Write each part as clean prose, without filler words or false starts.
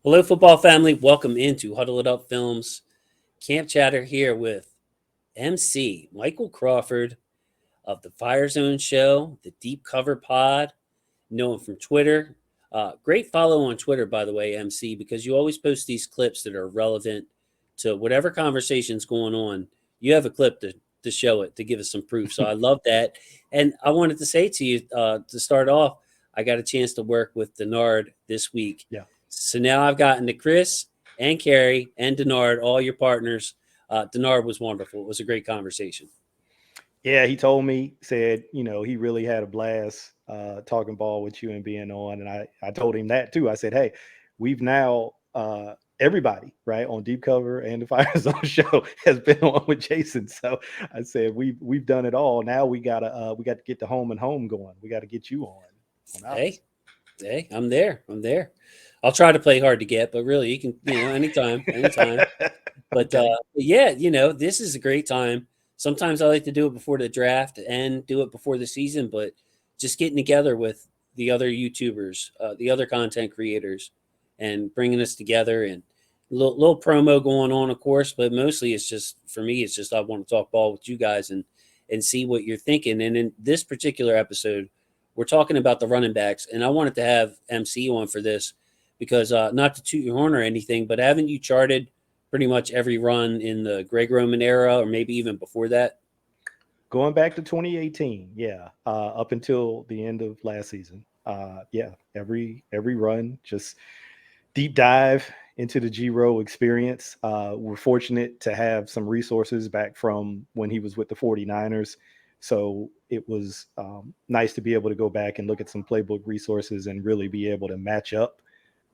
Hello, football family. Welcome into Huddle It Up Films Camp Chatter here with MC Michael Crawford of the Fire Zone Show, the Deep Cover Pod. Know him from Twitter. Great follow on Twitter, by the way, MC, because you always post these clips that are relevant to whatever conversation's going on. You have a clip to show it, to give us some proof. So I love that. And I wanted to say to you to start off, I got a chance to work with Denard this week. Yeah. So now I've gotten to Chris and Carrie and Denard, all your partners. Denard was wonderful. It was a great conversation. Yeah, he told me, said, he really had a blast talking ball with you and being on. And I told him that too. I said, hey, we've now everybody, right, on Deep Cover and the Fire Zone show has been on with Jason. So I said, we've done it all. Now we got to get the home and home going. We got to get you on ours. Hey, I'm there. I'll try to play hard to get, but really, you can, anytime. But Okay. yeah, this is a great time. Sometimes I like to do it before the draft and do it before the season, but just getting together with the other YouTubers, the other content creators, and bringing us together and little promo going on, of course. But mostly, it's just for me. It's just I want to talk ball with you guys and see what you're thinking. And in this particular episode, we're talking about the running backs, and I wanted to have MC on for this because not to toot your horn or anything, but haven't you charted pretty much every run in the Greg Roman era, or maybe even before that? Going back to 2018, yeah, up until the end of last season, yeah, every run, just deep dive into the G Row experience. We're fortunate to have some resources back from when he was with the 49ers. So it was nice to be able to go back and look at some playbook resources and really be able to match up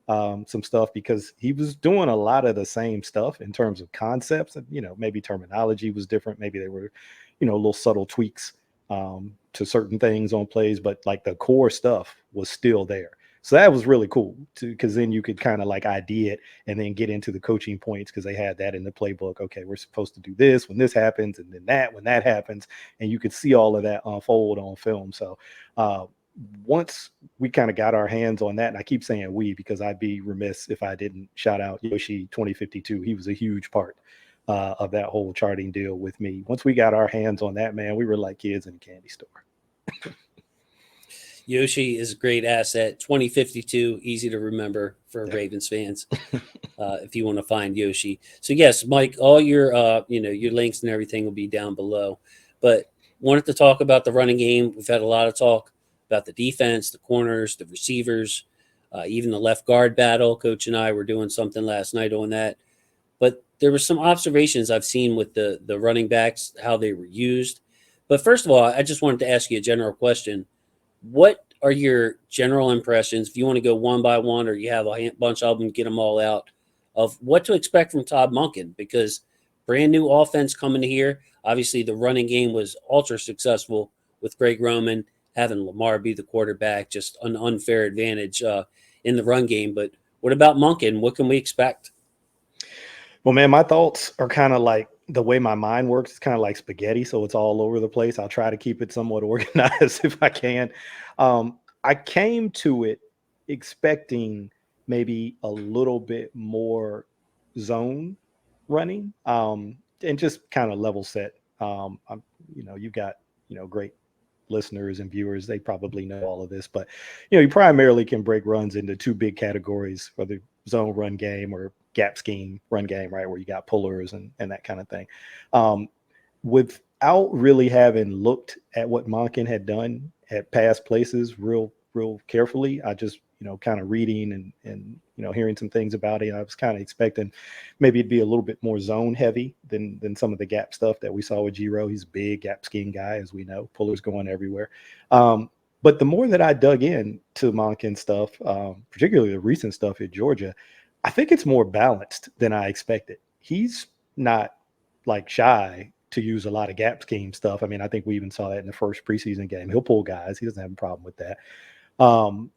some stuff because he was doing a lot of the same stuff in terms of concepts. And, maybe terminology was different. Maybe they were, little subtle tweaks to certain things on plays, but like the core stuff was still there. So that was really cool because then you could kind of like ID it and then get into the coaching points because they had that in the playbook. Okay, we're supposed to do this when this happens, and then that when that happens, and you could see all of that unfold on film. So once we kind of got our hands on that, and I keep saying we because I'd be remiss if I didn't shout out Yoshi 2052. He was a huge part of that whole charting deal with me. Once we got our hands on that, man, we were like kids in a candy store. Yoshi is a great asset. 2052, easy to remember for Yeah. Ravens fans. If you want to find Yoshi. So yes, Mike, all your your links and everything will be down below. But wanted to talk about the running game. We've had a lot of talk about the defense, the corners, the receivers, even the left guard battle. Coach and I were doing something last night on that. But there were some observations I've seen with the running backs, how they were used. But first of all, I just wanted to ask you a general question. What are your general impressions, if you want to go one by one or you have a bunch of them, get them all out, of what to expect from Todd Monken? Because brand new offense coming here. Obviously, the running game was ultra successful with Greg Roman, having Lamar be the quarterback, just an unfair advantage in the run game. But what about Monken? What can we expect? Well, man, my thoughts are kind of like the way my mind works. It's kind of like spaghetti, so it's all over the place. I'll try to keep it somewhat organized if I can. I came to it expecting maybe a little bit more zone running, and just kind of level set. You've got great listeners and viewers. They probably know all of this, but you primarily can break runs into two big categories, whether zone run game or gap scheme run game, right, where you got pullers and that kind of thing. Without really having looked at what Monken had done at past places real carefully, I just kind of reading and hearing some things about it, I was kind of expecting maybe it'd be a little bit more zone heavy than some of the gap stuff that we saw with Giro. He's a big gap scheme guy, as we know, pullers going everywhere. But the more that I dug in to Monken stuff, particularly the recent stuff at Georgia, I think it's more balanced than I expected. He's not like shy to use a lot of gap scheme stuff. I mean, I think we even saw that in the first preseason game. He'll pull guys. He doesn't have a problem with that. Um,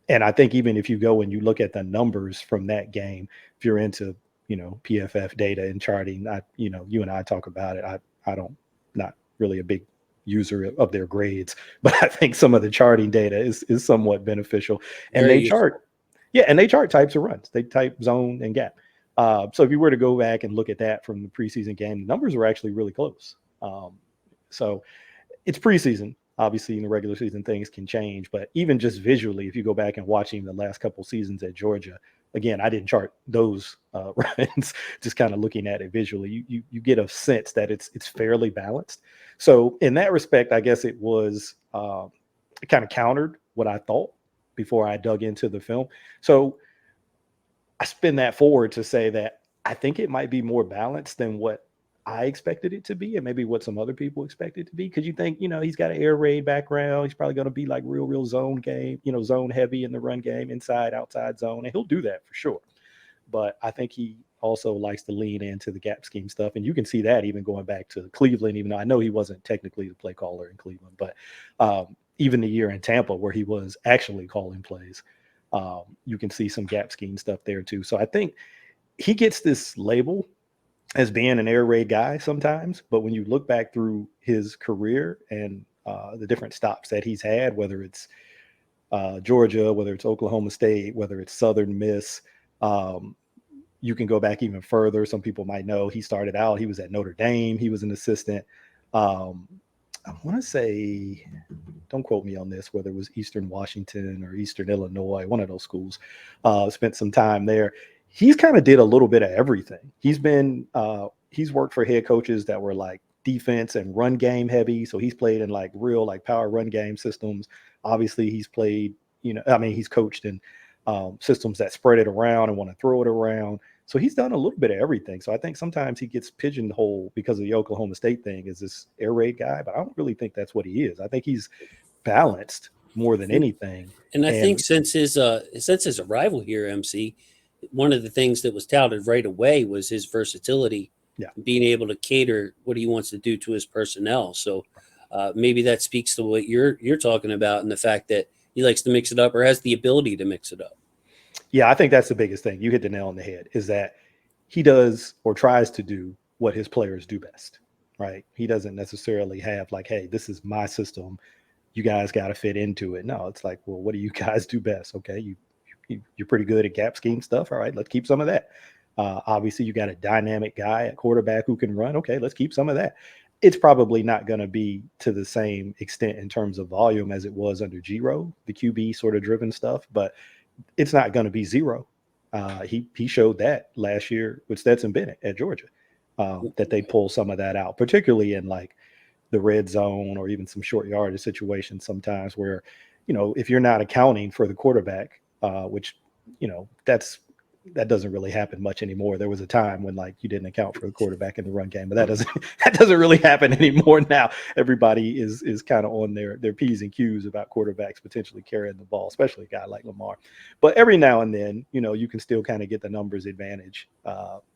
and I think even if you go and you look at the numbers from that game, if you're into, PFF data and charting, you and I talk about it. I don't, not really a big user of their grades, but I think some of the charting data is somewhat beneficial. And Very they useful. chart Yeah, and they chart types of runs. They type zone and gap. So if you were to go back and look at that from the preseason game, the numbers were actually really close. So it's preseason. Obviously, in the regular season, things can change. But even just visually, if you go back and watching the last couple seasons at Georgia, again, I didn't chart those runs. Just kind of looking at it visually, you get a sense that it's fairly balanced. So in that respect, I guess it was it kind of countered what I thought before I dug into the film. So I spin that forward to say that I think it might be more balanced than what I expected it to be, and maybe what some other people expect it to be. Because you think, he's got an air raid background. He's probably going to be like real zone game, zone heavy in the run game, inside, outside zone, and he'll do that for sure. But I think he also likes to lean into the gap scheme stuff. And you can see that even going back to Cleveland, even though I know he wasn't technically the play caller in Cleveland, but even the year in Tampa where he was actually calling plays, you can see some gap scheme stuff there too. So I think he gets this label as being an air raid guy sometimes, but when you look back through his career and the different stops that he's had, whether it's Georgia, whether it's Oklahoma State, whether it's Southern Miss, you can go back even further. Some people might know he started out, he was at Notre Dame, he was an assistant. I want to say, don't quote me on this, whether it was Eastern Washington or Eastern Illinois, one of those schools, spent some time there. He's kind of did a little bit of everything. He's worked for head coaches that were like defense and run game heavy. So he's played in like real like power run game systems. Obviously he's played, he's coached in systems that spread it around and want to throw it around. So he's done a little bit of everything. So I think sometimes he gets pigeonholed because of the Oklahoma State thing as this air raid guy, but I don't really think that's what he is. I think he's balanced more than anything. And I think since his arrival here, MC, one of the things that was touted right away was his versatility, being able to cater what he wants to do to his personnel. So maybe that speaks to what you're talking about, and the fact that he likes to mix it up or has the ability to mix it up. Yeah, I think that's the biggest thing. You hit the nail on the head, is that he does or tries to do what his players do best, right? He doesn't necessarily have like, hey, this is my system. You guys got to fit into it. No, it's like, well, what do you guys do best? Okay, you're pretty good at gap scheme stuff. All right, let's keep some of that. Obviously, you got a dynamic guy at quarterback who can run. Okay, let's keep some of that. It's probably not going to be to the same extent in terms of volume as it was under Giro, the QB sort of driven stuff, but it's not going to be zero. He showed that last year with Stetson Bennett at Georgia, that they pull some of that out, particularly in like the red zone or even some short yardage situations sometimes where, if you're not accounting for the quarterback, which, that doesn't really happen much anymore. There was a time when like you didn't account for the quarterback in the run game, but that doesn't really happen anymore now. Everybody is kind of on their P's and Q's about quarterbacks potentially carrying the ball, especially a guy like Lamar. But every now and then, you can still kind of get the numbers advantage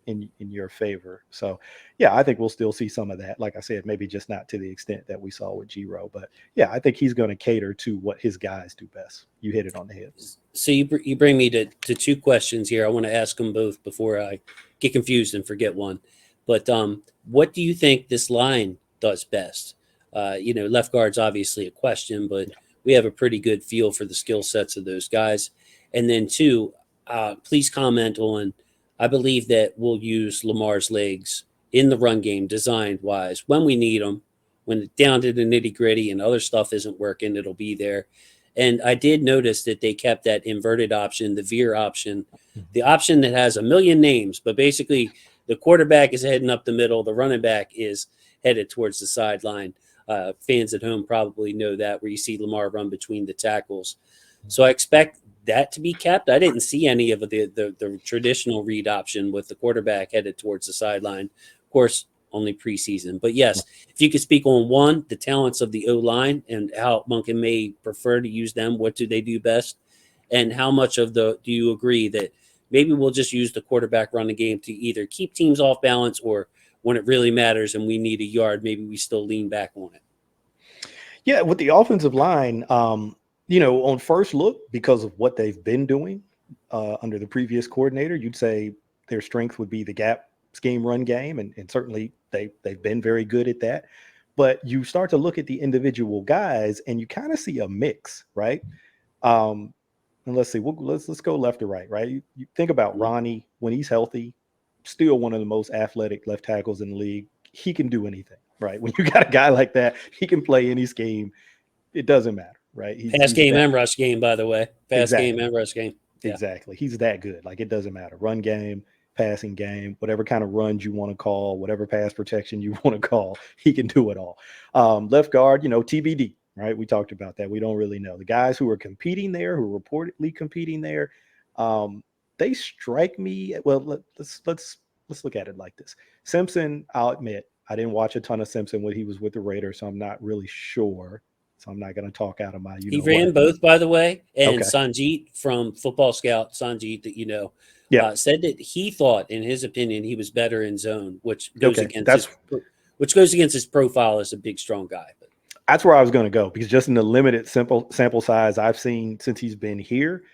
in your favor. So yeah, I think we'll still see some of that. Like I said, maybe just not to the extent that we saw with Giro, but yeah, I think he's going to cater to what his guys do best. You hit it on the head. So you bring me to two questions here. I want to ask them both before I get confused and forget one. But what do you think this line does best? Left guard's obviously a question, but we have a pretty good feel for the skill sets of those guys. And then two, please comment on, I believe that we'll use Lamar's legs in the run game designed wise when we need them, when it's down to the nitty gritty and other stuff isn't working, it'll be there. And I did notice that they kept that inverted option, the veer option, the option that has a million names, but basically the quarterback is heading up the middle, the running back is headed towards the sideline. Fans at home probably know that, where you see Lamar run between the tackles. So I expect that to be kept. I didn't see any of the traditional read option with the quarterback headed towards the sideline. Of course, only preseason. But yes, if you could speak on one, the talents of the O-line and how Monken may prefer to use them, what do they do best? And how much of do you agree that maybe we'll just use the quarterback running game to either keep teams off balance, or when it really matters and we need a yard, maybe we still lean back on it? Yeah, with the offensive line, on first look, because of what they've been doing under the previous coordinator, you'd say their strength would be the gap scheme run game, and certainly they've been very good at that. But you start to look at the individual guys, and you kind of see a mix, right? and let's see, let's go left to right, right? You think about Ronnie when he's healthy, still one of the most athletic left tackles in the league. He can do anything, right? When you got a guy like that, he can play any scheme. It doesn't matter, right? Pass He's game that and rush game, by the way. Pass game exactly. and rush game. Yeah. Exactly. He's that good. Like it doesn't matter. Run game, passing game, whatever kind of runs you want to call, whatever pass protection you want to call, he can do it all. Left guard, TBD, right? We talked about that. We don't really know. The guys who are competing there, who are reportedly competing there, they strike me. Well, let's look at it like this. Simpson, I'll admit, I didn't watch a ton of Simpson when he was with the Raiders, so I'm not really sure. So I'm not going to talk out of my He what. ran both, by the way. And Okay. Sanjeet from Football Scout, Sanjeet, that Yeah. said that he thought, in his opinion, he was better in zone, Okay. That's which goes against his profile as a big, strong guy. But That's where I was going to go because just in the limited sample size I've seen since he's been here,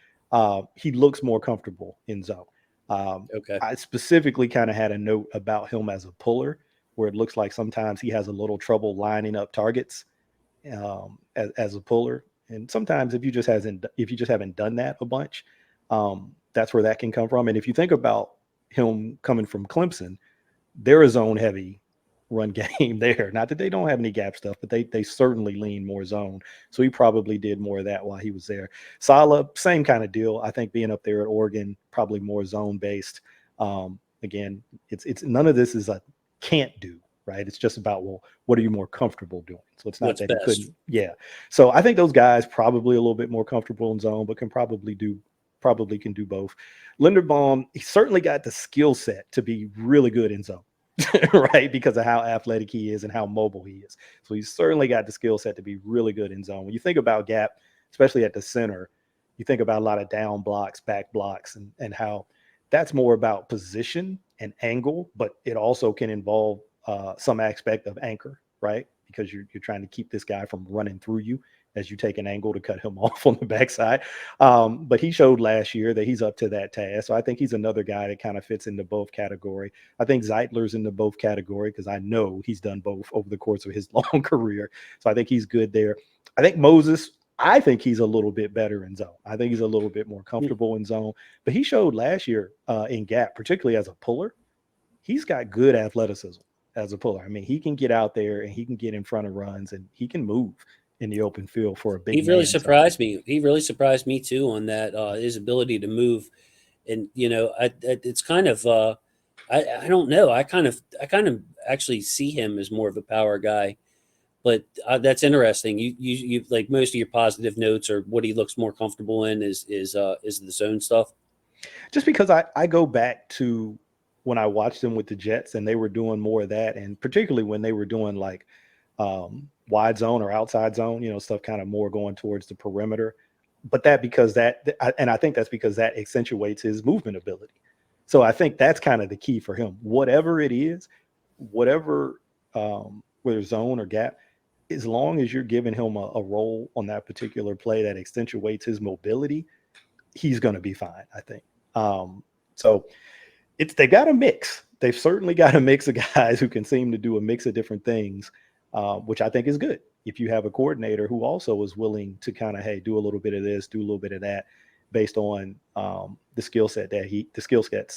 he looks more comfortable in zone. okay, I specifically kind of had a note about him as a puller, where it looks like sometimes he has a little trouble lining up targets as a puller, and sometimes if you just haven't done that a bunch, that's where that can come from. And if you think about him coming from Clemson, they're a zone heavy run game there. Not that they don't have any gap stuff, but they certainly lean more zone. So he probably did more of that while he was there. Sala, same kind of deal. I think being up there at Oregon, probably more zone based. Again, it's none of this is a can't do, right? It's just about, well, what are you more comfortable doing? So it's not what's that he best? couldn't. Yeah. So I think those guys probably a little bit more comfortable in zone, but probably can do both. Linderbaum, he certainly got the skill set to be really good in zone. Right, because of how athletic he is and how mobile he is. So he's certainly got the skill set to be really good in zone. When you think about gap, especially at the center, you think about a lot of down blocks, back blocks, and how that's more about position and angle, but it also can involve some aspect of anchor, right? Because you're trying to keep this guy from running through you as you take an angle to cut him off on the backside. But he showed last year that he's up to that task. So I think he's another guy that kind of fits into both category. I think Zeitler's into both category because I know he's done both over the course of his long career. So I think he's good there. I think Moses, I think he's a little bit better in zone. I think he's a little bit more comfortable in zone. But he showed last year in gap, particularly as a puller, he's got good athleticism as a puller. I mean, he can get out there and he can get in front of runs and he can move in the open field for a He big really man. So surprised me. He really surprised me too on that his ability to move, and it's kind of I don't know. I kind of actually see him as more of a power guy, but that's interesting. You like most of your positive notes or what he looks more comfortable in is the zone stuff. just because I go back to when I watched them with the Jets and they were doing more of that, and particularly when they were doing like wide zone or outside zone, stuff kind of more going towards the perimeter. But and I think that's because that accentuates his movement ability. So I think that's kind of the key for him. Whatever it is, whatever whether zone or gap, as long as you're giving him a role on that particular play that accentuates his mobility, he's going to be fine, I think. So they got a mix. They've certainly got a mix of guys who can seem to do a mix of different things, which I think is good. If you have a coordinator who also is willing to kind of, hey, do a little bit of this, do a little bit of that, based on the skill sets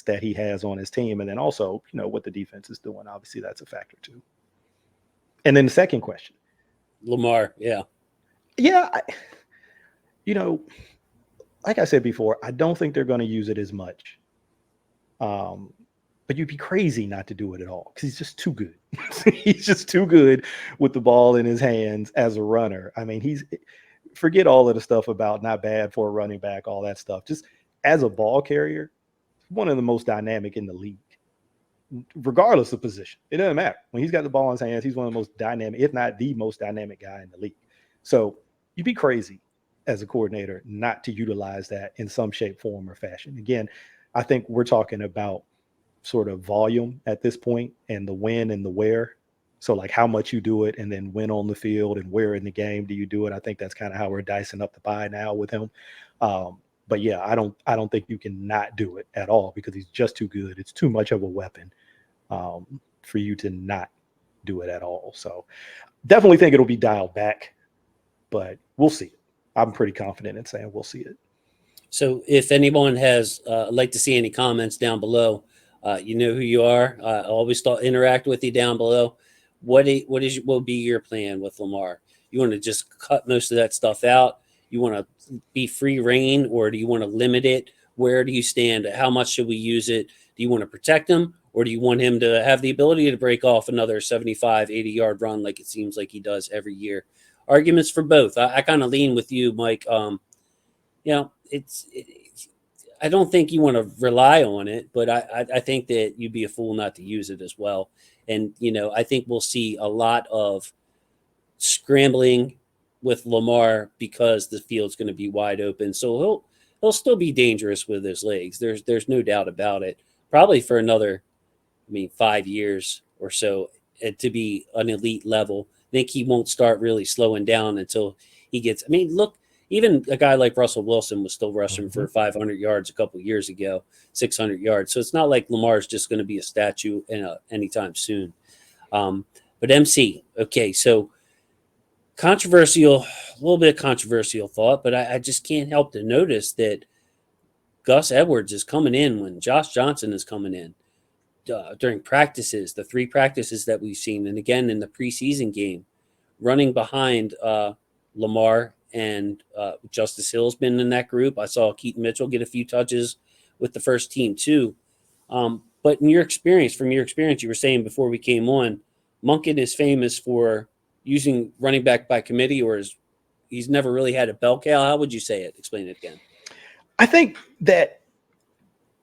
that he has on his team, and then also what the defense is doing. Obviously, that's a factor too. And then the second question, Lamar, yeah, yeah, you know, like I said before, I don't think they're going to use it as much. Um, but you'd be crazy not to do it at all because he's just too good. He's just too good with the ball in his hands as a runner. I mean, forget all of the stuff about not bad for a running back, all that stuff. Just as a ball carrier, one of the most dynamic in the league, regardless of position. It doesn't matter. When he's got the ball in his hands, he's one of the most dynamic, if not the most dynamic guy in the league. So you'd be crazy as a coordinator not to utilize that in some shape, form, or fashion. Again, I think we're talking about sort of volume at this point and the when and the where. So like how much you do it and then when on the field and where in the game do you do it. I think that's kind of how we're dicing up the pie now with him. But yeah, I don't think you can not do it at all because he's just too good. It's too much of a weapon for you to not do it at all. So definitely think it'll be dialed back, but we'll see it. I'm pretty confident in saying we'll see it. So if anyone has like to see any comments down below, you know who you are. I always thought interact with you down below. What will be your plan with Lamar? You want to just cut most of that stuff out? You want to be free reign, or do you want to limit it? Where do you stand? How much should we use it? Do you want to protect him, or do you want him to have the ability to break off another 75, 80-yard run like it seems like he does every year? Arguments for both. I kind of lean with you, Mike. You know, I don't think you want to rely on it, but I think that you'd be a fool not to use it as well. And, you know, I think we'll see a lot of scrambling with Lamar because the field's going to be wide open. So he'll still be dangerous with his legs. There's no doubt about it. Probably for another, 5 years or so to be an elite level. I think he won't start really slowing down until he gets. Look, even a guy like Russell Wilson was still rushing for 500 yards a couple of years ago, 600 yards. So it's not like Lamar's just going to be a statue anytime soon. But MC, okay, so controversial, a little bit of controversial thought, but I just can't help to notice that Gus Edwards is coming in when Josh Johnson is coming in during practices, the 3 practices that we've seen, and again in the preseason game, running behind Lamar and Justice Hill's been in that group. I saw Keaton Mitchell get a few touches with the first team too. But from your experience, you were saying before we came on, Monken is famous for using running back by committee, or he's never really had a bell cow. How would you say it? Explain it again. I think that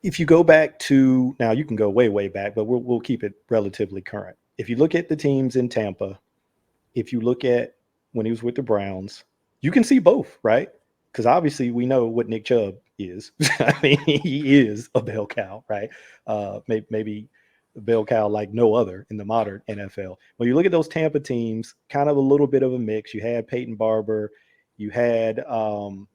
if you go back to now, you can go way, way back, but we'll keep it relatively current. If you look at the teams in Tampa, if you look at when he was with the Browns, you can see both, right? Because obviously we know what Nick Chubb is. I mean, he is a bell cow, right? Maybe a bell cow like no other in the modern NFL. When you look at those Tampa teams, kind of a little bit of a mix. You had Peyton Barber. You had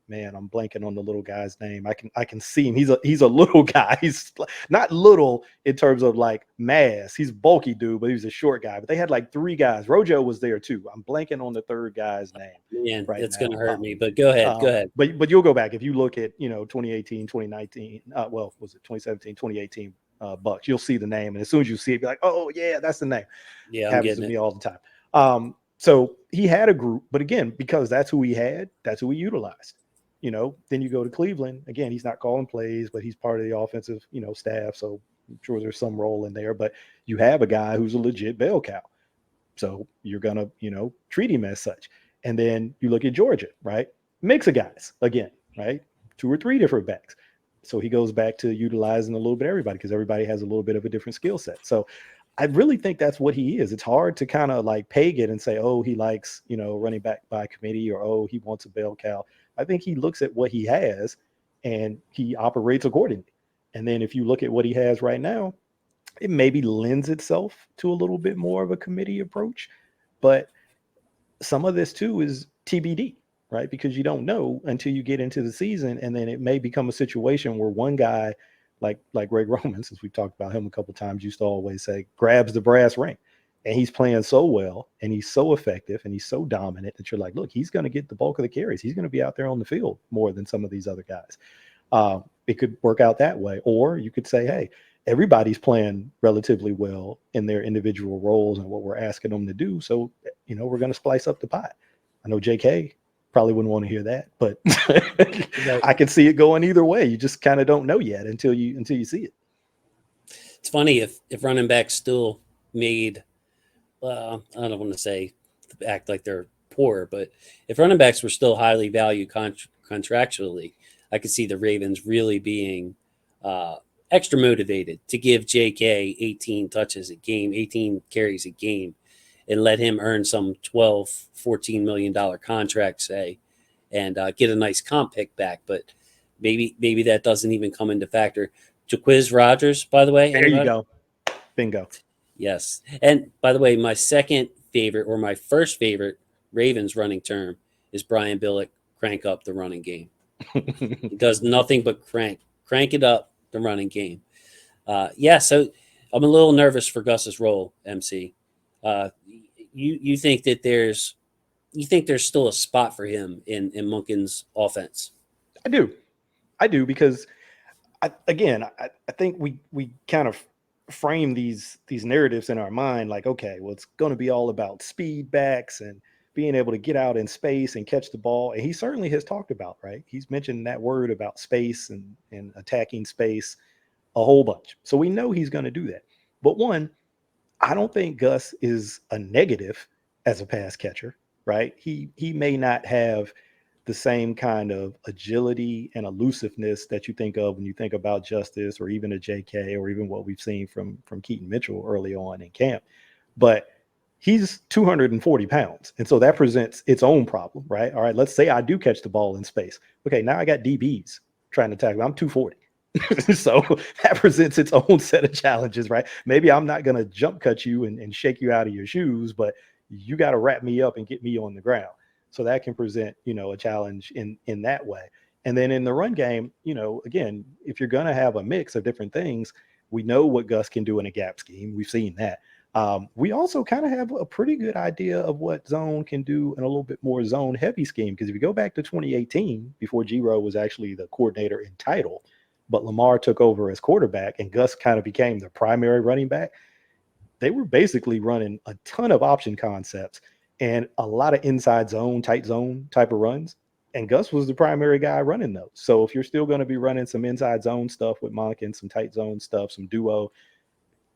man, I'm blanking on the little guy's name. I can see him. He's a little guy. He's not little in terms of like mass. He's a bulky dude, but he was a short guy. But they had like 3 guys. Rojo was there too. I'm blanking on the third guy's name. Man, Right it's now. going to hurt me, but go ahead. Go ahead. But you'll go back if you look at 2018, 2019. Well, was it 2017, 2018 Bucks? You'll see the name, and as soon as you see it, be like, oh yeah, that's the name. Yeah, it happens to me all the time. So he had a group, but again, because that's who he had, that's who he utilized. Then you go to Cleveland. Again, he's not calling plays, but he's part of the offensive, staff. So I'm sure there's some role in there. But you have a guy who's a legit bell cow. So you're gonna, treat him as such. And then you look at Georgia, right? Mix of guys again, right? 2 or 3 different backs. So he goes back to utilizing a little bit of everybody because everybody has a little bit of a different skill set. So I really think that's what he is. It's hard to kind of like peg it and say, oh, he likes, running back by committee, or, oh, he wants a bell cow. I think he looks at what he has and he operates accordingly. And then if you look at what he has right now, it maybe lends itself to a little bit more of a committee approach. But some of this too is TBD, right? Because you don't know until you get into the season. And then it may become a situation where one guy like Greg Roman, since we've talked about him a couple of times, used to always say, grabs the brass ring. And he's playing so well and he's so effective and he's so dominant that you're like, look, he's going to get the bulk of the carries. He's going to be out there on the field more than some of these other guys. It could work out that way. Or you could say, hey, everybody's playing relatively well in their individual roles and what we're asking them to do. So, we're going to splice up the pie. I know JK probably wouldn't want to hear that, but I can see it going either way. You just kind of don't know yet until you see it. It's funny if running backs still made, I don't want to say act like they're poor, but if running backs were still highly valued contractually, I could see the Ravens really being extra motivated to give JK 18 touches a game, 18 carries a game, and let him earn some $12, $14 million contract, say, and get a nice comp pick back. But maybe that doesn't even come into factor. Jaquiz Rogers, by the way. There you go. Bingo. Yes. And by the way, my second favorite or my first favorite Ravens running term is Brian Billick, crank up the running game. He does nothing but crank it up the running game. So I'm a little nervous for Gus's role, MC. You think that there's still a spot for him in Monken's offense? I do. I do because I think we kind of frame these narratives in our mind like, okay, well, it's going to be all about speed backs and being able to get out in space and catch the ball. And he certainly has talked about, right? He's mentioned that word about space and attacking space a whole bunch. So we know he's going to do that. But one, I don't think Gus is a negative as a pass catcher, right? He may not have the same kind of agility and elusiveness that you think of when you think about Justice or even a JK or even what we've seen from Keaton Mitchell early on in camp. But he's 240 pounds. And so that presents its own problem, right? All right, let's say I do catch the ball in space. Okay, now I got DBs trying to tackle. I'm 240. So that presents its own set of challenges, right? Maybe I'm not going to jump cut you and shake you out of your shoes, but you got to wrap me up and get me on the ground. So that can present, a challenge in that way. And then in the run game, again, if you're going to have a mix of different things, we know what Gus can do in a gap scheme. We've seen that. We also kind of have a pretty good idea of what zone can do in a little bit more zone heavy scheme. Because if you go back to 2018, before Giro was actually the coordinator in title, but Lamar took over as quarterback and Gus kind of became the primary running back, they were basically running a ton of option concepts and a lot of inside zone, tight zone type of runs. And Gus was the primary guy running those. So if you're still going to be running some inside zone stuff with Monken, some tight zone stuff, some duo,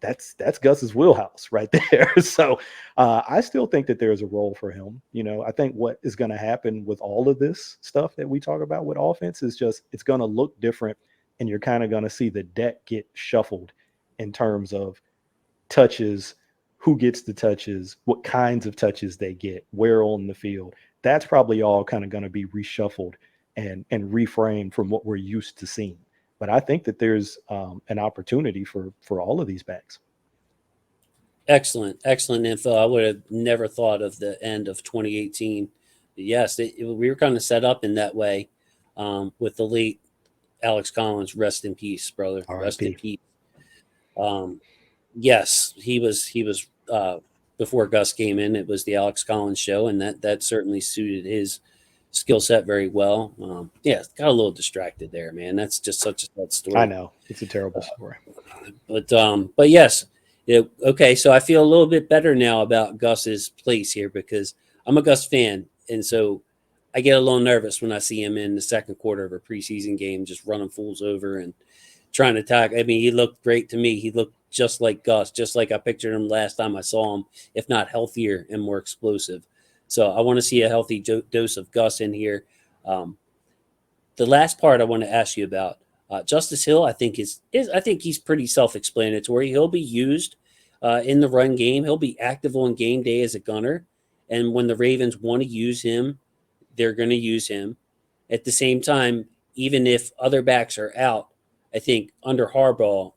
that's Gus's wheelhouse right there. So I still think that there's a role for him. I think what is going to happen with all of this stuff that we talk about with offense is just it's going to look different, and you're kind of going to see the deck get shuffled in terms of touches, who gets the touches, what kinds of touches they get, where on the field. That's probably all kind of going to be reshuffled and reframed from what we're used to seeing. But I think that there's an opportunity for all of these backs. Excellent, excellent info. I would have never thought of the end of 2018. But yes, we were kind of set up in that way with the late Alex Collins. Rest in peace, brother. Rest in R.I.P. peace. Yes, he was before Gus came in. It was the Alex Collins show, and that certainly suited his skill set very well. Yeah, got a little distracted there, man. That's just such a sad story. I know it's a terrible story, but yes, okay. So I feel a little bit better now about Gus's place here because I'm a Gus fan, and so I get a little nervous when I see him in the second quarter of a preseason game, just running fools over and trying to tackle. I mean, he looked great to me. He looked just like Gus, just like I pictured him last time I saw him, if not healthier and more explosive. So I want to see a healthy dose of Gus in here. The last part I want to ask you about Justice Hill. I think I think he's pretty self-explanatory. He'll be used in the run game. He'll be active on game day as a gunner, and when the Ravens want to use him, they're going to use him. At the same time, even if other backs are out, I think under Harbaugh,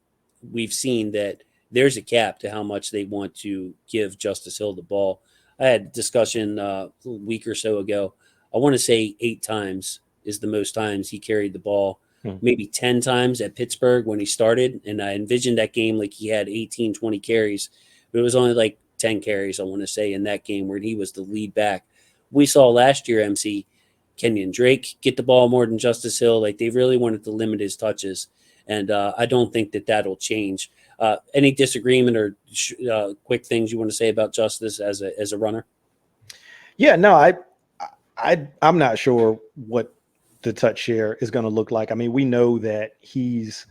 we've seen that there's a cap to how much they want to give Justice Hill the ball. I had a discussion a week or so ago. I want to say 8 times is the most times he carried the ball, maybe 10 times at Pittsburgh when he started. And I envisioned that game like he had 18, 20 carries, but it was only like 10 carries, I want to say, in that game where he was the lead back. We saw last year, MC, Kenyon Drake get the ball more than Justice Hill. Like they really wanted to limit his touches. And I don't think that that'll change. Any disagreement or quick things you want to say about Justice as a runner? Yeah, no, I'm not sure what the touch share is going to look like. I mean, we know that he's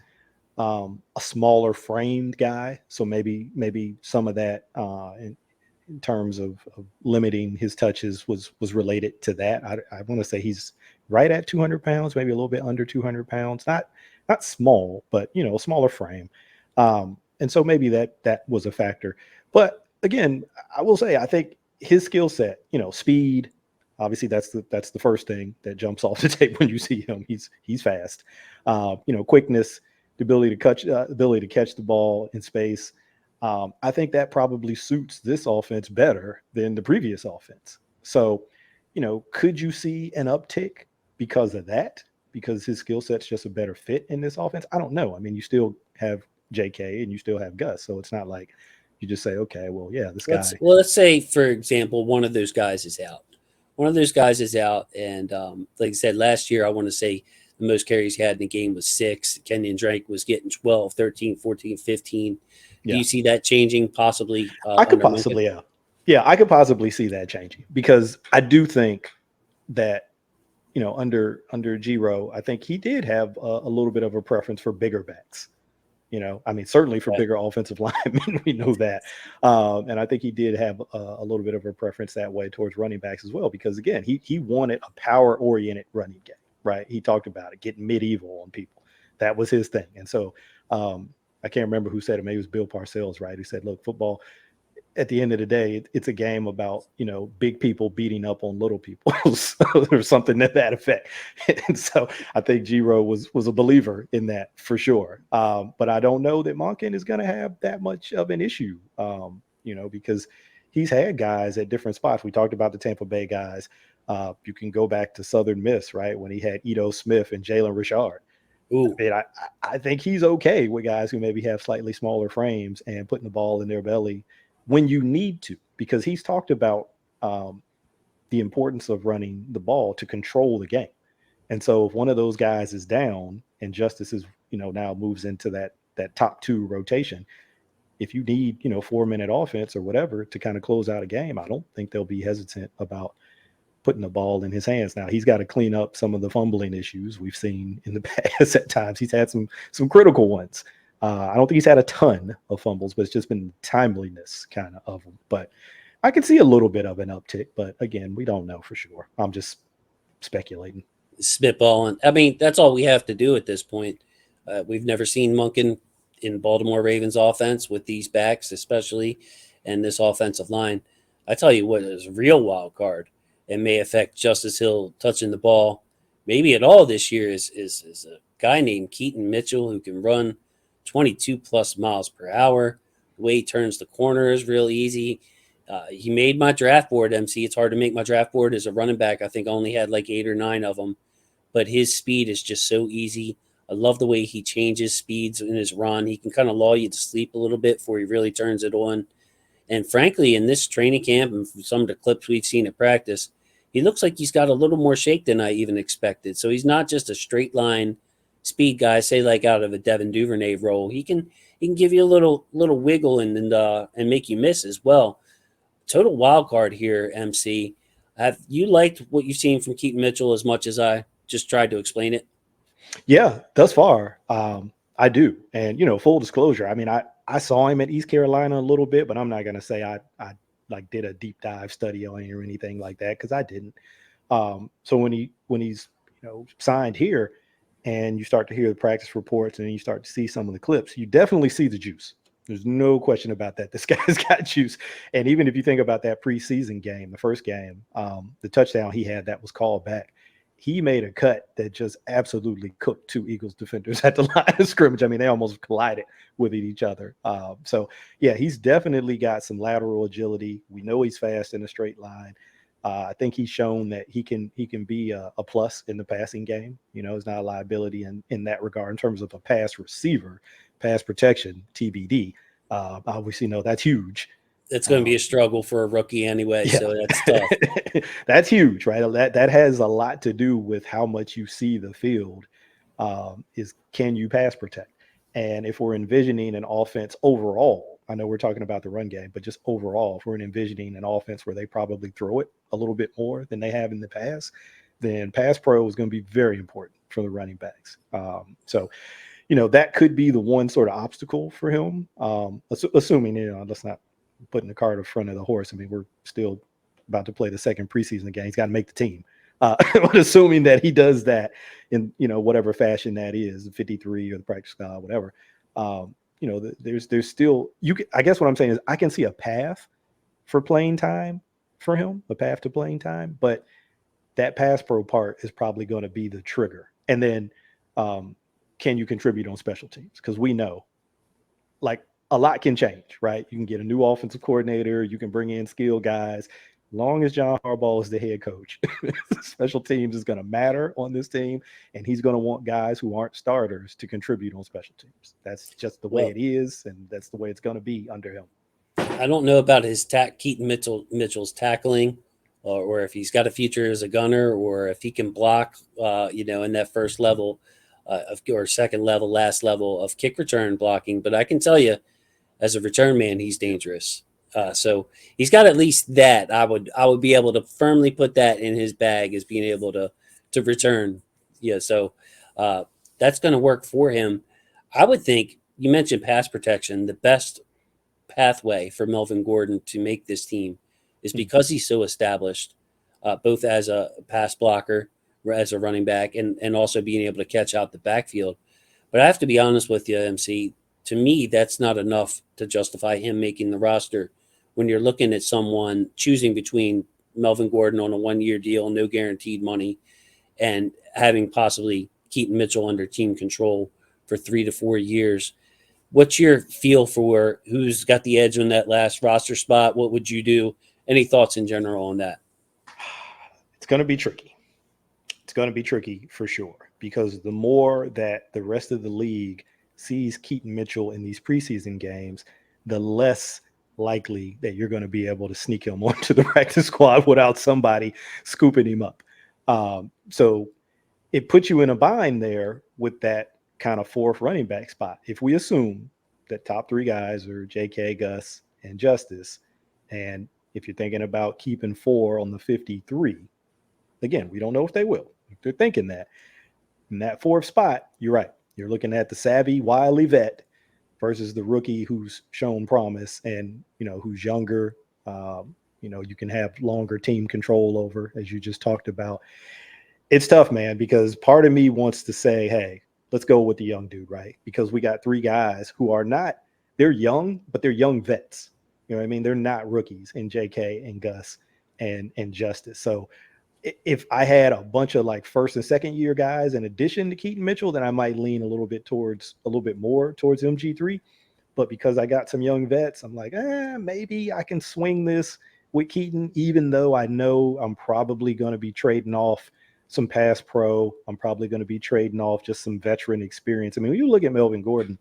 a smaller framed guy, so maybe some of that in terms of limiting his touches was related to that. I want to say he's right at 200 pounds, maybe a little bit under 200 pounds. Not small, but a smaller frame. And so maybe that was a factor. But again, I will say I think his skill set, speed, obviously that's the first thing that jumps off the tape when you see him. He's fast. Quickness, the ability to catch the ball in space. I think that probably suits this offense better than the previous offense. So, could you see an uptick because of that? Because his skill set's just a better fit in this offense? I don't know. I mean, you still have JK and you still have Gus. So it's not like you just say, okay, well, yeah, this guy. Let's say, for example, one of those guys is out. And like I said, last year, I want to say The most carries he had in the game was 6. Kenyon Drake was getting 12, 13, 14, 15. Do Yeah, you see that changing possibly I could under Monken? possibly, yeah, I could possibly see that changing because I do think that under Giro, I think he did have a little bit of a preference for bigger backs. I mean, certainly for Right. bigger offensive linemen, we know that. And I think he did have a little bit of a preference that way towards running backs as well, because again, he wanted a power oriented running game, right? He talked about it, getting medieval on people. That was his thing. And so I can't remember who said it. Maybe it was Bill Parcells, right? Who said, look, football, at the end of the day, it's a game about big people beating up on little people or something to that effect. And so I think Giro was a believer in that for sure. But I don't know that Monken is going to have that much of an issue, because he's had guys at different spots. We talked about the Tampa Bay guys. You can go back to Southern Miss, right, when he had Ito Smith and Jalen Richard. Ooh, I mean, I think he's okay with guys who maybe have slightly smaller frames and putting the ball in their belly when you need to, because he's talked about the importance of running the ball to control the game. And so if one of those guys is down and Justice is, now moves into that top two rotation, if you need, 4-minute offense or whatever to kind of close out a game, I don't think they'll be hesitant about putting the ball in his hands. Now he's got to clean up some of the fumbling issues we've seen in the past. At times he's had some critical ones. I don't think he's had a ton of fumbles, but it's just been timeliness kind of them. But I can see a little bit of an uptick, but again, we don't know for sure. I'm just speculating. spitballing. I mean, that's all we have to do at this point. We've never seen Monken in Baltimore Ravens offense with these backs, especially, and this offensive line. I tell you what is a real wild card and may affect Justice Hill touching the ball maybe at all this year is a guy named Keaton Mitchell who can run 22 plus miles per hour. The way he turns the corner is real easy. He made my draft board, MC. It's hard to make my draft board as a running back. I think I only had like 8 or 9 of them, but his speed is just so easy. I love the way he changes speeds in his run. He can kind of lull you to sleep a little bit before he really turns it on. And frankly, in this training camp and from some of the clips we've seen at practice, he looks like he's got a little more shake than I even expected. So he's not just a straight line speed guy, say like out of a Devin Duvernay role. He can give you a little wiggle and make you miss as well. Total wild card here, MC. Have you liked what you've seen from Keaton Mitchell as much as I just tried to explain it? Yeah, thus far, I do. And full disclosure, I mean, I saw him at East Carolina a little bit, but I'm not gonna say I like did a deep dive study on him or anything like that because I didn't. So when he's signed here, and you start to hear the practice reports and you start to see some of the clips, you definitely see the juice. There's no question about that. This guy's got juice. And even if you think about that preseason game, the first game, the touchdown he had that was called back, he made a cut that just absolutely cooked two Eagles defenders at the line of scrimmage. I mean, they almost collided with each other. So, yeah, he's definitely got some lateral agility. We know he's fast in a straight line. I think he's shown that he can be a plus in the passing game. He's not a liability in that regard in terms of a pass receiver, pass protection, TBD. Obviously, no, that's huge. It's going to be a Um, struggle for a rookie anyway, yeah, so that's tough. that's huge, right? That has a lot to do with how much you see the field. Is can you pass protect? And if we're envisioning an offense overall, I know we're talking about the run game, but just overall, if we're envisioning an offense where they probably throw it a little bit more than they have in the past, then pass pro is going to be very important for the running backs. So that could be the one sort of obstacle for him. Assuming let's not putting the cart in front of the horse. I mean, we're still about to play the second preseason game. He's got to make the team. But assuming that he does that in whatever fashion that is, 53 or the practice squad, whatever. There's still I guess what I'm saying is I can see a path for playing time for him, a path to playing time, but that pass pro part is probably going to be the trigger. And then can you contribute on special teams? Because we know like a lot can change, right? You can get a new offensive coordinator, you can bring in skilled guys. Long as John Harbaugh is the head coach, special teams is going to matter on this team, and he's going to want guys who aren't starters to contribute on special teams. That's just the way Well, it is, and that's the way it's going to be under him. I don't know about his Keaton Mitchell's tackling. or if he's got a future as a gunner, or if he can block, in that first level or second level, last level of kick return blocking. But I can tell you, as a return man, he's dangerous. So he's got at least that. I would be able to firmly put that in his bag as being able to return. Yeah, so that's going to work for him. I would think you mentioned pass protection. The best pathway for Melvin Gordon to make this team is because he's so established, both as a pass blocker, as a running back, and also being able to catch out the backfield. But I have to be honest with you, MC. To me, that's not enough to justify him making the roster when you're looking at someone choosing between Melvin Gordon on a 1-year deal, no guaranteed money, and having possibly Keaton Mitchell under team control for 3 to 4 years. What's your feel for who's got the edge on that last roster spot? What would you do? Any thoughts in general on that? It's going to be tricky. It's going to be tricky for sure, because the more that the rest of the league sees Keaton Mitchell in these preseason games, the less likely that you're going to be able to sneak him onto the practice squad without somebody scooping him up. So it puts you in a bind there with that kind of fourth running back spot. If we assume that top three guys are JK, Gus, and Justice, and if you're thinking about keeping 4 on the 53, again, we don't know if they will. If they're thinking that, in that fourth spot, you're right. You're looking at the savvy, wily vet versus the rookie who's shown promise and, who's younger. You can have longer team control over, as you just talked about. It's tough, man, because part of me wants to say, hey, let's go with the young dude, right? Because we got 3 guys who are not, they're young, but they're young vets. You know what I mean? They're not rookies in JK and Gus and Justice. So if I had a bunch of like first and second year guys in addition to Keaton Mitchell, then I might lean a little bit more towards MG3. But because I got some young vets, I'm like, maybe I can swing this with Keaton, even though I know I'm probably going to be trading off some pass pro. I'm probably going to be trading off just some veteran experience. I mean, when you look at Melvin Gordon,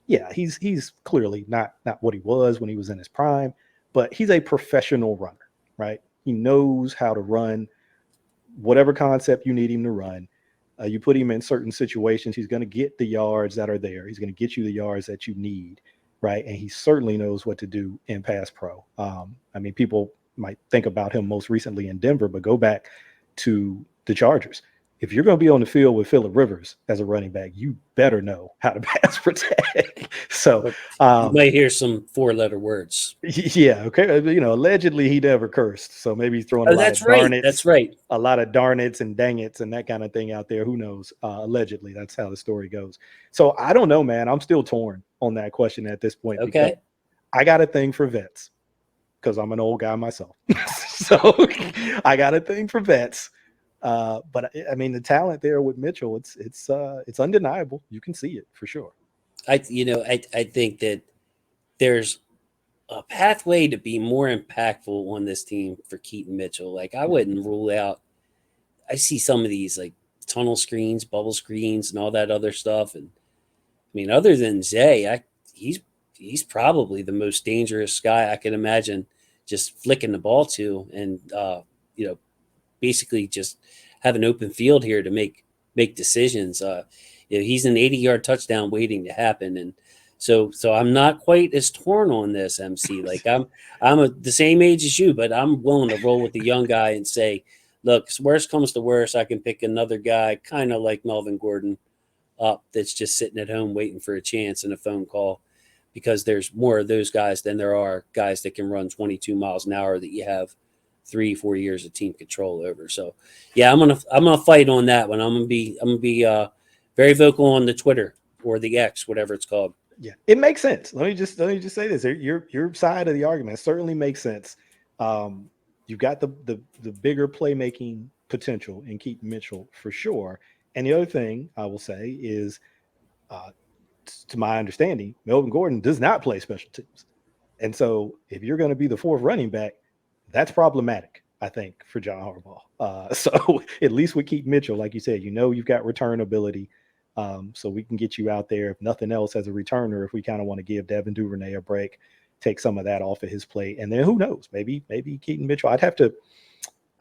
yeah, he's clearly not what he was when he was in his prime, but he's a professional runner, right? He knows how to run whatever concept you need him to run. You put him in certain situations, he's going to get the yards that are there. He's going to get you the yards that you need, right? And he certainly knows what to do in pass pro. People might think about him most recently in Denver, but go back to the Chargers. If you're going to be on the field with Phillip Rivers as a running back, you better know how to pass protect. So you might hear some 4-letter words. Yeah, okay. Allegedly he never cursed, so maybe he's throwing a lot of darnets. That's right. A lot of darnets and dangets and that kind of thing out there. Who knows? Allegedly, that's how the story goes. So I don't know, man. I'm still torn on that question at this point. Okay. I got a thing for vets because I'm an old guy myself. So I got a thing for vets. But I mean, the talent there with Mitchell, it's undeniable. You can see it for sure. I think that there's a pathway to be more impactful on this team for Keaton Mitchell. Like, I wouldn't rule out. I see some of these like tunnel screens, bubble screens, and all that other stuff. And I mean, other than Zay, he's probably the most dangerous guy I could imagine just flicking the ball to, and basically just have an open field here to make decisions. He's an 80-yard touchdown waiting to happen, and so I'm not quite as torn on this, MC. Like, I'm the same age as you, but I'm willing to roll with the young guy and say, look, worst comes to worst, I can pick another guy kind of like Melvin Gordon up that's just sitting at home waiting for a chance and a phone call, because there's more of those guys than there are guys that can run 22 miles an hour that you have 3-4 years of team control over. So yeah, I'm gonna fight on that one. I'm gonna be very vocal on the Twitter or the X, whatever it's called. Yeah, it makes sense. Let me just say this: your side of the argument certainly makes sense. You've got the bigger playmaking potential in Keaton Mitchell for sure. And the other thing I will say is, to my understanding, Melvin Gordon does not play special teams, and so if you're going to be the fourth running back, that's problematic, I think, for John Harbaugh. So at least with Keaton Mitchell, like you said, you've got return ability. So we can get you out there, if nothing else, as a returner, if we kind of want to give Devin Duvernay a break, take some of that off of his plate. And then who knows, maybe Keaton Mitchell, I'd have to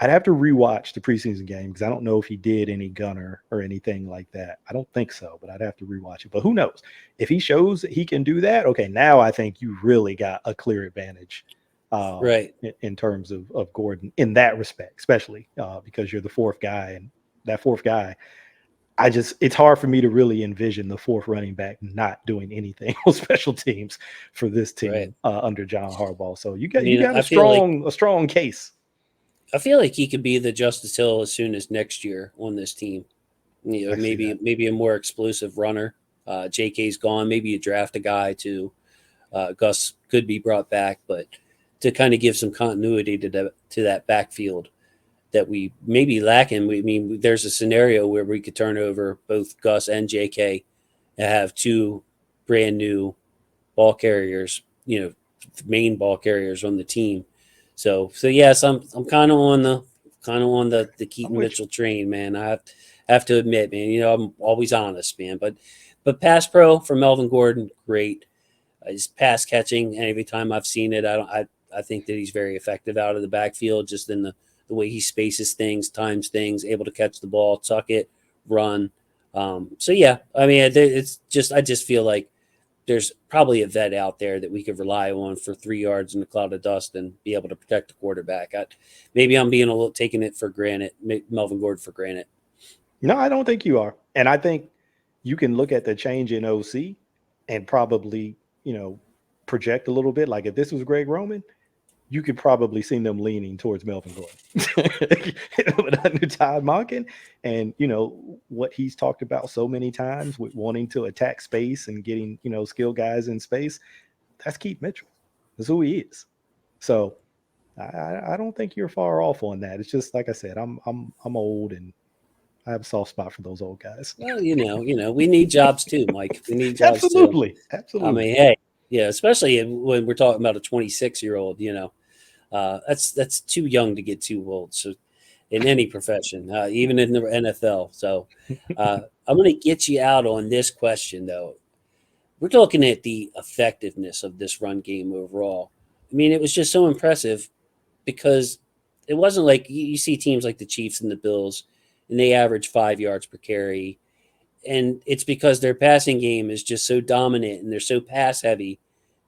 I'd have to rewatch the preseason game because I don't know if he did any gunner or anything like that. I don't think so, but I'd have to rewatch it. But who knows? If he shows that he can do that, okay, now I think you really got a clear advantage Right. in terms of Gordon in that respect, especially because you're the fourth guy, and that fourth guy, it's hard for me to really envision the fourth running back not doing anything on special teams for this Right. team under John Harbaugh. So you I got mean, a strong case. I feel like he could be the Justice Hill as soon as next year on this team. I see Maybe that. a more explosive runner. JK's gone. Maybe you draft a guy to Gus could be brought back, but to kind of give some continuity to that backfield that we may be lacking. There's a scenario where we could turn over both Gus and JK and have two brand new ball carriers, main ball carriers on the team. So yes, I'm kind of on the I'm Keaton with you. Mitchell train, man. I have to admit, man. I'm always honest, man. But pass pro for Melvin Gordon, great. His pass catching, and every time I've seen it, I think that he's very effective out of the backfield, just in the way he spaces things, times things, able to catch the ball, tuck it, run. So yeah, I mean, I just feel like there's probably a vet out there that we could rely on for 3 yards in a cloud of dust and be able to protect the quarterback. Maybe I'm being a little taking it for granted, Melvin Gordon for granted. No, I don't think you are. And I think you can look at the change in OC and probably, project a little bit. Like if this was Greg Roman, you could probably see them leaning towards Melvin Gordon. But under Todd Monken and, what he's talked about so many times with wanting to attack space and getting, skill guys in space, that's Keith Mitchell. That's who he is. So I don't think you're far off on that. It's just like I said, I'm old and I have a soft spot for those old guys. Well, we need jobs too, Mike. We need jobs too. Absolutely. I Absolutely. mean, hey, yeah, especially when we're talking about a 26-year-old, that's too young to get too old. So, in any profession, even in the NFL. So, I'm going to get you out on this question though. We're looking at the effectiveness of this run game overall. I mean, it was just so impressive because it wasn't like you see teams like the Chiefs and the Bills, and they average 5 yards per carry, and it's because their passing game is just so dominant and they're so pass heavy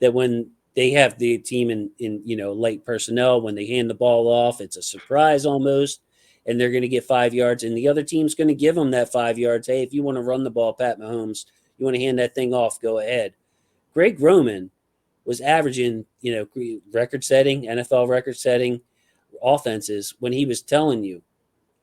that when they have the team in light personnel, when they hand the ball off, it's a surprise almost, and they're going to get 5 yards, and the other team's going to give them that 5 yards. Hey, if you want to run the ball, Pat Mahomes, you want to hand that thing off, go ahead. Greg Roman was averaging, record setting, NFL record setting offenses when he was telling you,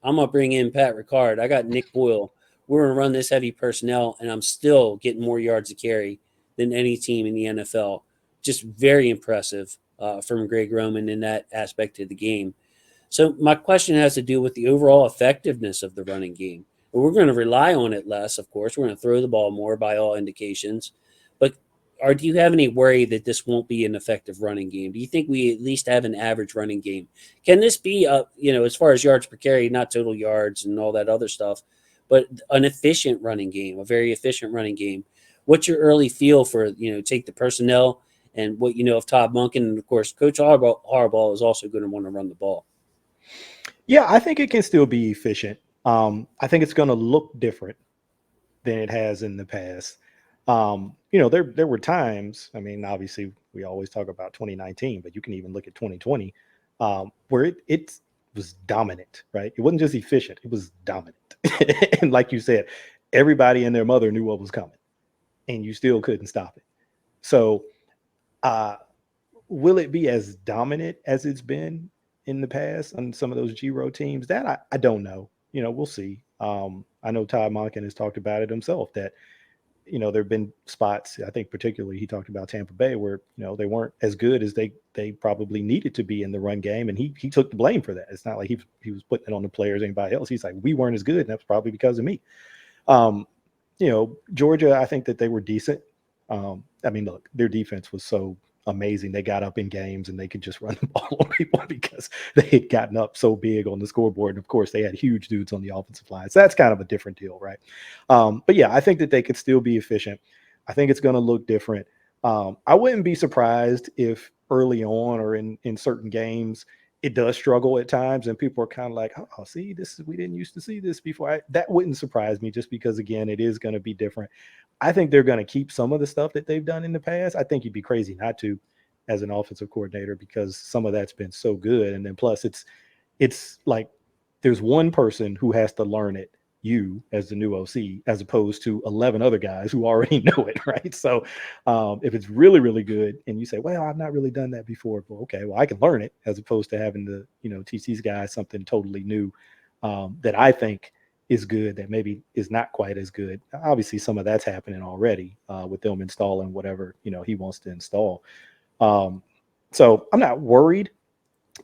I'm gonna bring in Pat Ricard. I got Nick Boyle. We're gonna run this heavy personnel, and I'm still getting more yards to carry than any team in the NFL. Just very impressive from Greg Roman in that aspect of the game. So my question has to do with the overall effectiveness of the running game. We're going to rely on it less, of course. We're going to throw the ball more by all indications. But do you have any worry that this won't be an effective running game? Do you think we at least have an average running game? Can this be, as far as yards per carry, not total yards and all that other stuff, but an efficient running game, a very efficient running game? What's your early feel for, take the personnel and what you know of Todd Monken? And, of course, Coach Harbaugh is also going to want to run the ball. Yeah, I think it can still be efficient. I think it's going to look different than it has in the past. There were times. I mean, obviously, we always talk about 2019, but you can even look at 2020, where it was dominant. Right? It wasn't just efficient; it was dominant. And like you said, everybody and their mother knew what was coming, and you still couldn't stop it. So, uh, will it be as dominant as it's been in the past on some of those G-Row teams? That I don't know. We'll see. I know Todd Monken has talked about it himself that, there have been spots, I think particularly he talked about Tampa Bay where, they weren't as good as they probably needed to be in the run game. And he took the blame for that. It's not like he was putting it on the players, anybody else. He's like, we weren't as good. And that's probably because of me. Um, Georgia, I think that they were decent. I mean, look, their defense was so amazing. They got up in games and they could just run the ball on people because they had gotten up so big on the scoreboard. And of course, they had huge dudes on the offensive line. So that's kind of a different deal, right? But yeah, I think that they could still be efficient. I think it's going to look different. I wouldn't be surprised if early on or in certain games, it does struggle at times, and people are kind of like, oh, see, we didn't used to see this before. That wouldn't surprise me, just because, again, it is going to be different. I think they're going to keep some of the stuff that they've done in the past. I think you'd be crazy not to, as an offensive coordinator, because some of that's been so good. And then plus it's like there's one person who has to learn it, you as the new OC, as opposed to 11 other guys who already know it, right? So if it's really, really good and you say, well, I've not really done that before, well, okay, well, I can learn it, as opposed to having to, teach these guys something totally new that I think is good, that maybe is not quite as good. Obviously, some of that's happening already with them installing whatever, he wants to install. So I'm not worried,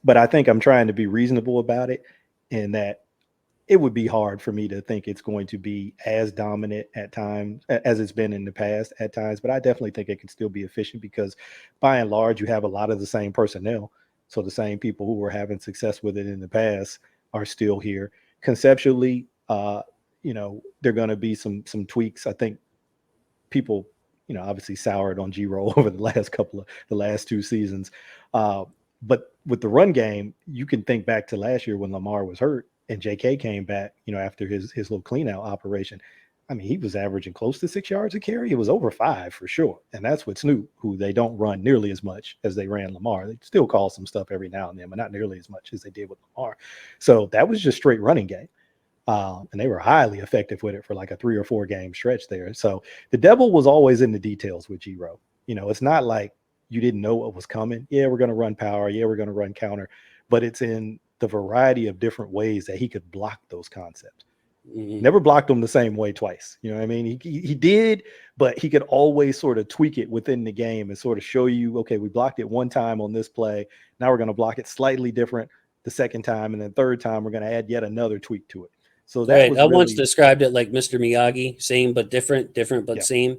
but I think I'm trying to be reasonable about it, in that it would be hard for me to think it's going to be as dominant at times as it's been in the past at times. But I definitely think it can still be efficient, because by and large, you have a lot of the same personnel. So the same people who were having success with it in the past are still here. Conceptually, there are going to be some tweaks. I think people, obviously soured on G-Roll over the last 2 seasons. But with the run game, you can think back to last year when Lamar was hurt and JK came back, after his little clean out operation. I mean, he was averaging close to 6 yards a carry. It was over 5 for sure. And that's with Snoop, who they don't run nearly as much as they ran Lamar. They still call some stuff every now and then, but not nearly as much as they did with Lamar. So that was just straight running game. And they were highly effective with it for like a 3 or 4 game stretch there. So the devil was always in the details with G-Row. It's not like you didn't know what was coming. Yeah, we're going to run power. Yeah, we're going to run counter. But it's in the variety of different ways that he could block those concepts. Mm-hmm. Never blocked them the same way twice. You know what I mean? He did, but he could always sort of tweak it within the game and sort of show you, okay, we blocked it one time on this play. Now we're going to block it slightly different the second time. And then third time, we're going to add yet another tweak to it. So that was I once described it like Mr. Miyagi, same but different but same.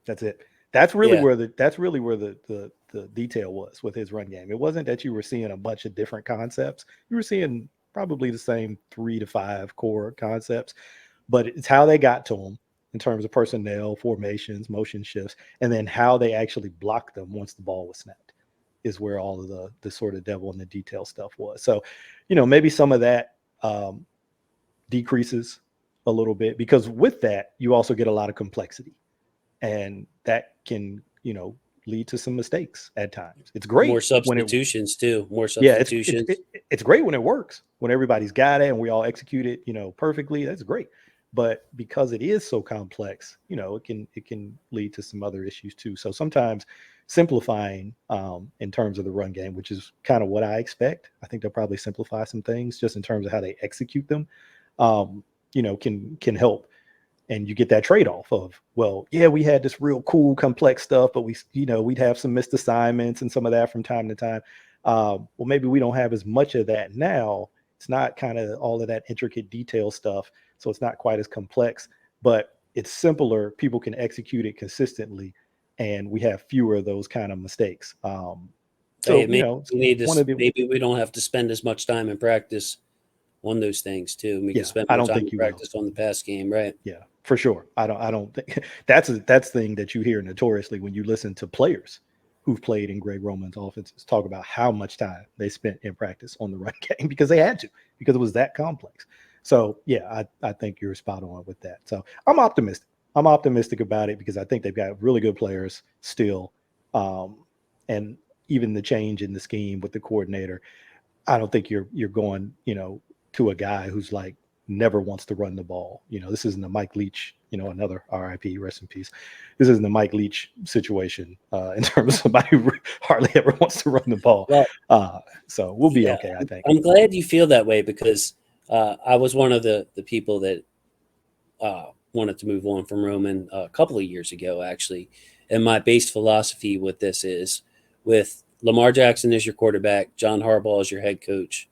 That's it. That's really where the detail was with his run game. It wasn't that you were seeing a bunch of different concepts. You were seeing probably the same 3 to 5 core concepts, but it's how they got to them in terms of personnel, formations, motion shifts, and then how they actually blocked them once the ball was snapped is where all of the sort of devil in the detail stuff was. So, maybe some of that decreases a little bit, because with that, you also get a lot of complexity, and that can, lead to some mistakes at times. It's great. More substitutions too. More substitutions. Yeah, it's great when it works, when everybody's got it and we all execute it, perfectly. That's great. But because it is so complex, it can lead to some other issues too. So sometimes simplifying in terms of the run game, which is kind of what I expect. I think they'll probably simplify some things just in terms of how they execute them, can help. And you get that trade-off of, well, yeah, we had this real cool, complex stuff, but we'd have some missed assignments and some of that from time to time. Well, maybe we don't have as much of that now. It's not kind of all of that intricate detail stuff, so it's not quite as complex, but it's simpler. People can execute it consistently, and we have fewer of those kind of mistakes. Maybe we don't have to spend as much time in practice on those things too. We can spend more time in practice on the pass game, right? Yeah, for sure. I don't think that's the thing that you hear notoriously when you listen to players who've played in Greg Roman's offenses talk about how much time they spent in practice on the run game, because they had to, because it was that complex. So yeah, I think you're spot on with that. So I'm optimistic. I'm optimistic about it, because I think they've got really good players still. And even the change in the scheme with the coordinator, I don't think you're going, to a guy who's like never wants to run the ball. This isn't a Mike Leach, another RIP, rest in peace. This isn't a Mike Leach situation in terms of somebody who hardly ever wants to run the ball. Well, so we'll be okay, I think. I'm glad you feel that way, because I was one of the people that wanted to move on from Roman a couple of years ago, actually. And my base philosophy with this is, with Lamar Jackson as your quarterback, John Harbaugh as your head coach,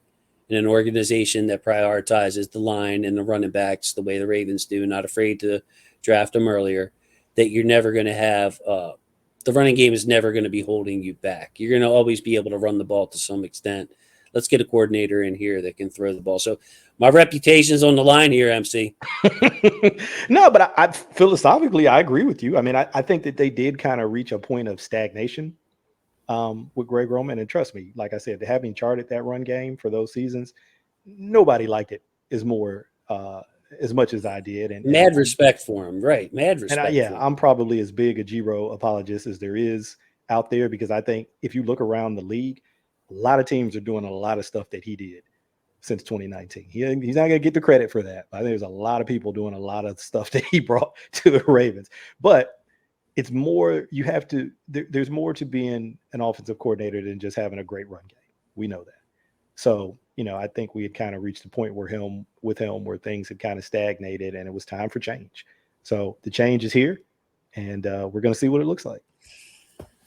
in an organization that prioritizes the line and the running backs the way the Ravens do, not afraid to draft them earlier, that you're never going to have the running game is never going to be holding you back. You're going to always be able to run the ball to some extent. Let's get a coordinator in here that can throw the ball. So my reputation's on the line here, MC. No, but I philosophically, I agree with you. I mean, I think that they did kind of reach a point of stagnation with Greg Roman. And trust me, like I said, having charted that run game for those seasons, nobody liked it as much as I did. Mad respect for him, right? Mad respect for him. I'm probably as big a Giro apologist as there is out there, because I think if you look around the league, a lot of teams are doing a lot of stuff that he did since 2019. He's not going to get the credit for that. I think there's a lot of people doing a lot of stuff that he brought to the Ravens. But it's more, there's more to being an offensive coordinator than just having a great run game. We know that. So, I think we had kind of reached the point where where things had kind of stagnated and it was time for change. So the change is here, and we're going to see what it looks like.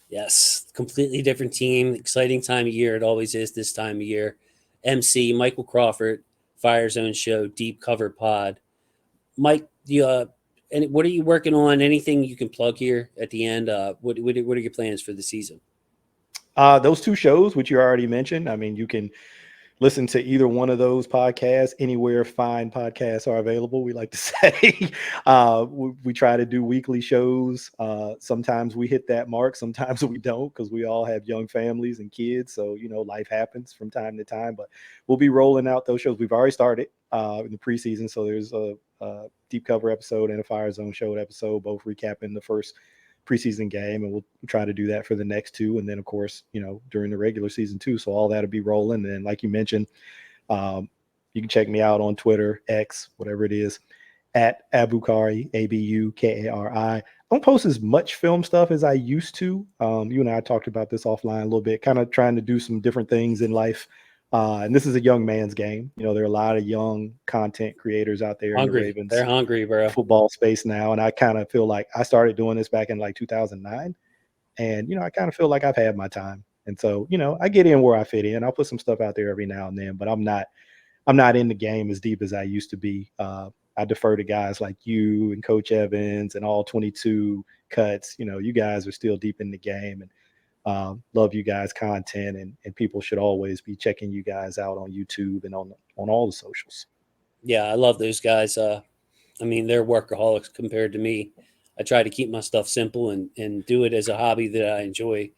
Yes, completely different team. Exciting time of year. It always is this time of year. MC Michael Crawford, Fire Zone Show, Deep Cover Pod. Mike, and what are you working on? Anything you can plug here at the end? What are your plans for the season? Those two shows, which you already mentioned. I mean, you can listen to either one of those podcasts anywhere fine podcasts are available. We like to say we try to do weekly shows. Sometimes we hit that mark, sometimes we don't, because we all have young families and kids. So, life happens from time to time, but we'll be rolling out those shows. We've already started in the preseason. So there's a Deep Cover episode and a Fire Zone Show episode, both recapping the first preseason game, and we'll try to do that for the next two, and then of course during the regular season too. So all that'll be rolling. And then, like you mentioned, you can check me out on Twitter, X, whatever it is, at Abukari, Abukari. I don't post as much film stuff as I used to. You and I talked about this offline a little bit, kind of trying to do some different things in life. And this is a young man's game. There are a lot of young content creators out there in the Ravens. They're hungry, bro. Football space now. And I kind of feel like I started doing this back in like 2009. And, I kind of feel like I've had my time. And so, I get in where I fit in. I'll put some stuff out there every now and then, but I'm not in the game as deep as I used to be. I defer to guys like you and Coach Evans and all 22 cuts. You guys are still deep in the game, and love you guys' content, and people should always be checking you guys out on YouTube and on all the socials. Yeah, I love those guys. I mean, they're workaholics compared to me. I try to keep my stuff simple and do it as a hobby that I enjoy.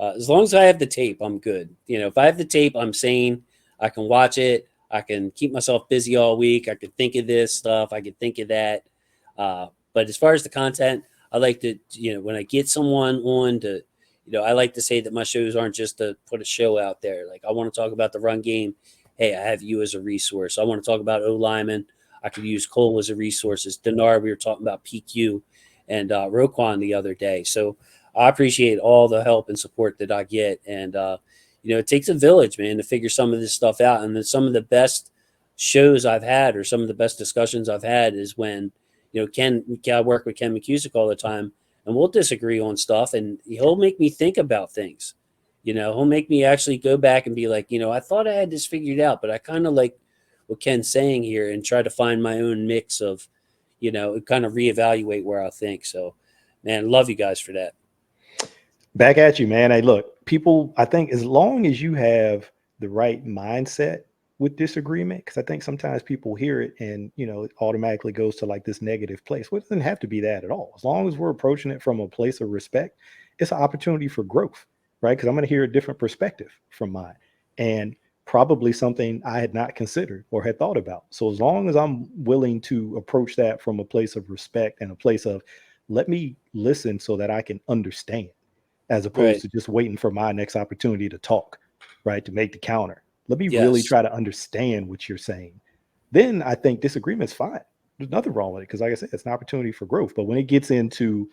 As long as I have the tape, I'm good. If I have the tape, I'm sane. I can watch it. I can keep myself busy all week. I could think of this stuff. I could think of that. But as far as the content, I like to, when I get someone on to, I like to say that my shows aren't just to put a show out there. Like, I want to talk about the run game. Hey, I have you as a resource. I want to talk about O-lineman. I could use Cole as a resource. As Denard, we were talking about PQ and Roquan the other day. So I appreciate all the help and support that I get. And, it takes a village, man, to figure some of this stuff out. And then some of the best shows I've had, or some of the best discussions I've had, is when, I work with Ken McCusick all the time, and we'll disagree on stuff, and he'll make me think about things. He'll make me actually go back and be like, I thought I had this figured out, but I kind of like what Ken's saying here, and try to find my own mix of, kind of reevaluate where I think. So, man, love you guys for that. Back at you, man. Hey, look, people, I think as long as you have the right mindset with disagreement, because I think sometimes people hear it and, it automatically goes to like this negative place. Well, it doesn't have to be that at all. As long as we're approaching it from a place of respect, it's an opportunity for growth, right? Because I'm going to hear a different perspective from mine, and probably something I had not considered or had thought about. So as long as I'm willing to approach that from a place of respect and a place of, let me listen so that I can understand, as opposed to just waiting for my next opportunity to talk, right? To make the counter. Let me really try to understand what you're saying. Then I think disagreement's fine. There's nothing wrong with it, because like I said, it's an opportunity for growth. But when it gets into,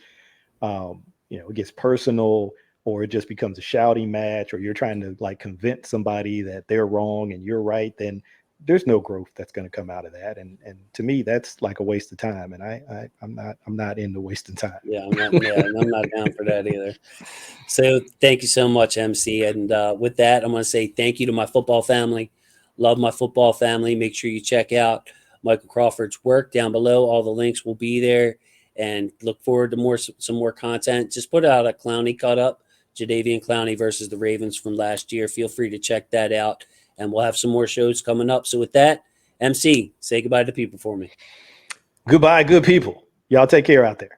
it gets personal, or it just becomes a shouting match, or you're trying to like convince somebody that they're wrong and you're right, then there's no growth that's going to come out of that. And to me, that's like a waste of time. And I'm not into wasting time. Yeah, I'm not down for that either. So thank you so much, MC. And with that, I'm going to say thank you to my football family. Love my football family. Make sure you check out Michael Crawford's work down below. All the links will be there. And look forward to some more content. Just put out a Clowney cut up, Jadeveon Clowney versus the Ravens from last year. Feel free to check that out. And we'll have some more shows coming up. So with that, MC, say goodbye to people for me. Goodbye, good people. Y'all take care out there.